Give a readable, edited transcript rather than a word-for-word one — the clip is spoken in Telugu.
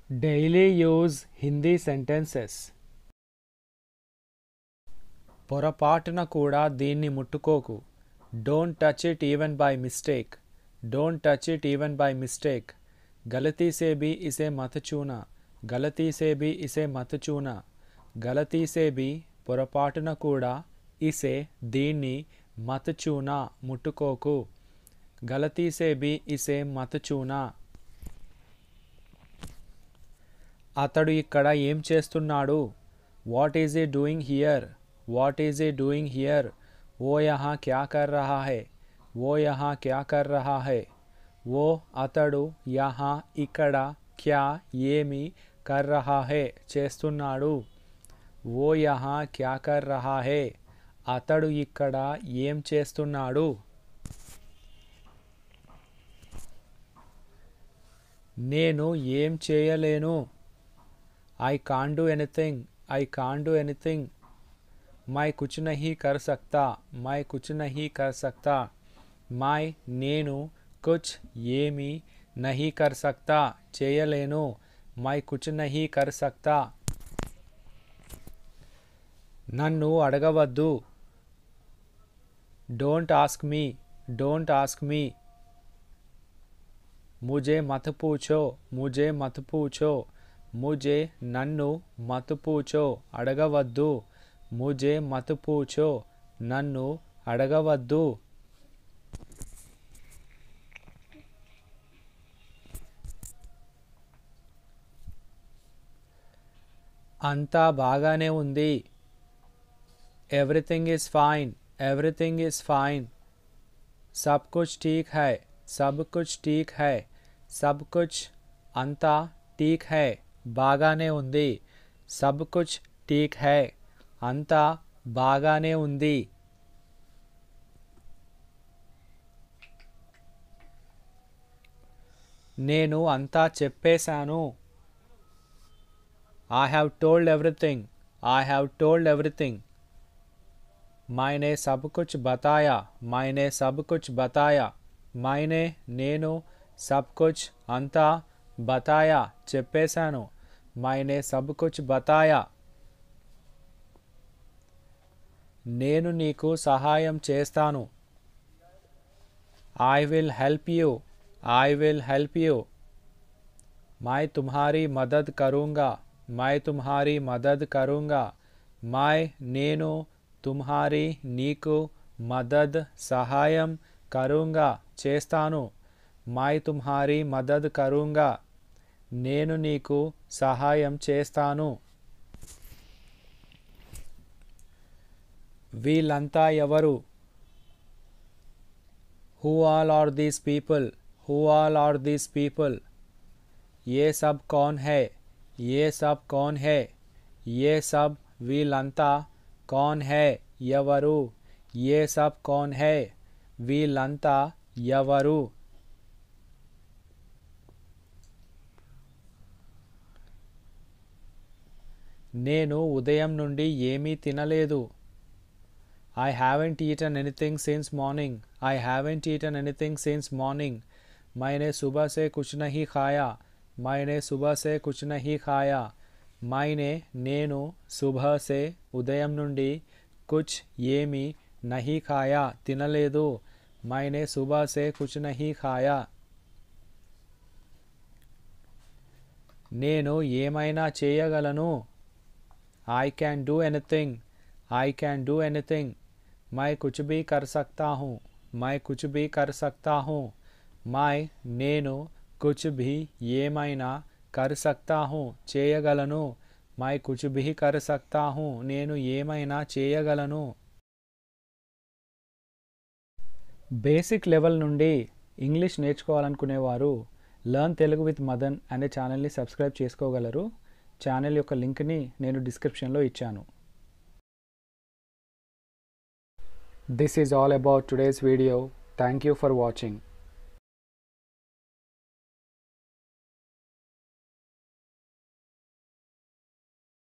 Daily use Hindi sentences. పొరపాటున కూడా దీన్ని ముట్టుకోకు. Don't touch it even by mistake. Don't touch it even by mistake. गलती से भी इसे मत छूना. गलती से भी इसे मत छूना. गलती से भी పొరపాటున కూడా ఇసే దీన్ని మత్ చూనా ముట్టుకోకు. గలతీ సే బి ఇసే మత్ చూనా. అతడు ఇక్కడ ఏం చేస్తున్నాడు? వాట్ ఈజ్ ఈ డూయింగ్ హియర్? వాట్ ఈజ్ ఈ డూయింగ్ హియర్? ఓ యహా క్యా కర్ రహా హై? ఓ యహా క్యా కర్ రహా హై? ఓ అతడు యహా ఇక్కడ క్యా ఏమి కర్ రహా హై చేస్తున్నాడు. ఓ యహా క్యా కర్ రహా హై? అతడు ఇక్కడ ఏం చేస్తున్నాడు. నేను ఏం చేయలేను. I can't do anything. I can't do anything. मैं कुछ नहीं कर सकता. मैं कुछ नहीं कर सकता. मैं నేను कुछ ఏమి नहीं कर सकता చేయలేను. मैं कुछ नहीं कर सकता. నన్ను అడగవద్దు. Don't ask me. Don't ask me. मुझे मत पूछो. मुझे मत पूछो. मुझे నన్ను మత్ పూచో అడగవద్దు. ముజే మత్ పూచో నన్ను అడగవద్దు. అంతా బాగానే ఉంది. Everything is fine. Everything is fine. సబ్ కుచ్ ఠీక్ హై. సబ్ కుచ్ ఠీక్ హై. సబ్ కుచ్ అంతా ఠీక్ హై బాగానే ఉంది. సబ్ కుచ్ ఠీక్ హై అంతా బాగానే ఉంది. నేను అంతా చెప్పేశాను. I have told everything. I have told everything. मैंने सब कुछ बताया. मैंने सब कुछ बताया. मैंने నేను सब कुछ అంతా बताया చెప్పేశాను. मैंने सब कुछ बताया. నేను నీకు సహాయం చేస్తాను. I will help you. I will help you. मैं तुम्हारी मदद करूँगा. मैं तुम्हारी मदद करूँगा. मैं నేను तुम्हारी నీకు మదద్ సహాయం కరూంగా చేస్తాను. मैं तुम्हारी मदद करूँगा. నేను నీకు సహాయం చేస్తాను. వీళ్ళంతా ఎవరు? Who all are these people? Who all are these people? ये सब कौन है? ये सब कौन है? ये सब వీళ్ళంతా कौन है ఎవరు? ये सब कौन है? వీళ్ళంతా ఎవరు? నేను ఉదయం నుండి ఏమీ తినలేదు. I haven't eaten anything since morning. I haven't eaten anything since morning. मैंने सुबह से कुछ नहीं खाया. मैंने सुबह से कुछ नहीं खाया. मैंने నేను सुबह से ఉదయం నుండి कुछ ఏమీ नहीं खाया తినలేదు. मैंने सुबह से कुछ नहीं खाया. నేను ఏమైనా చేయగలను. I can do anything. I can do anything. मैं कुछ भी कर सकता हूँ. मैं कुछ भी कर सकता हूँ. मैं నేను कुछ भी ఏమైనా कर सकता हूँ చేయగలను. मैं कुछ भी कर सकता हूँ నేను ఏమైనా చేయగలను. బేసిక్ లెవెల్ నుండి ఇంగ్లీష్ నేర్చుకోవాలనుకునేవారు లర్న్ తెలుగు విత్ మదన్ అనే ఛానల్ని సబ్స్క్రైబ్ చేసుకోగలరు. ఛానల్ యొక్క లింక్ని నేను డిస్క్రిప్షన్లో ఇచ్చాను. This is all about today's video. Thank you for watching.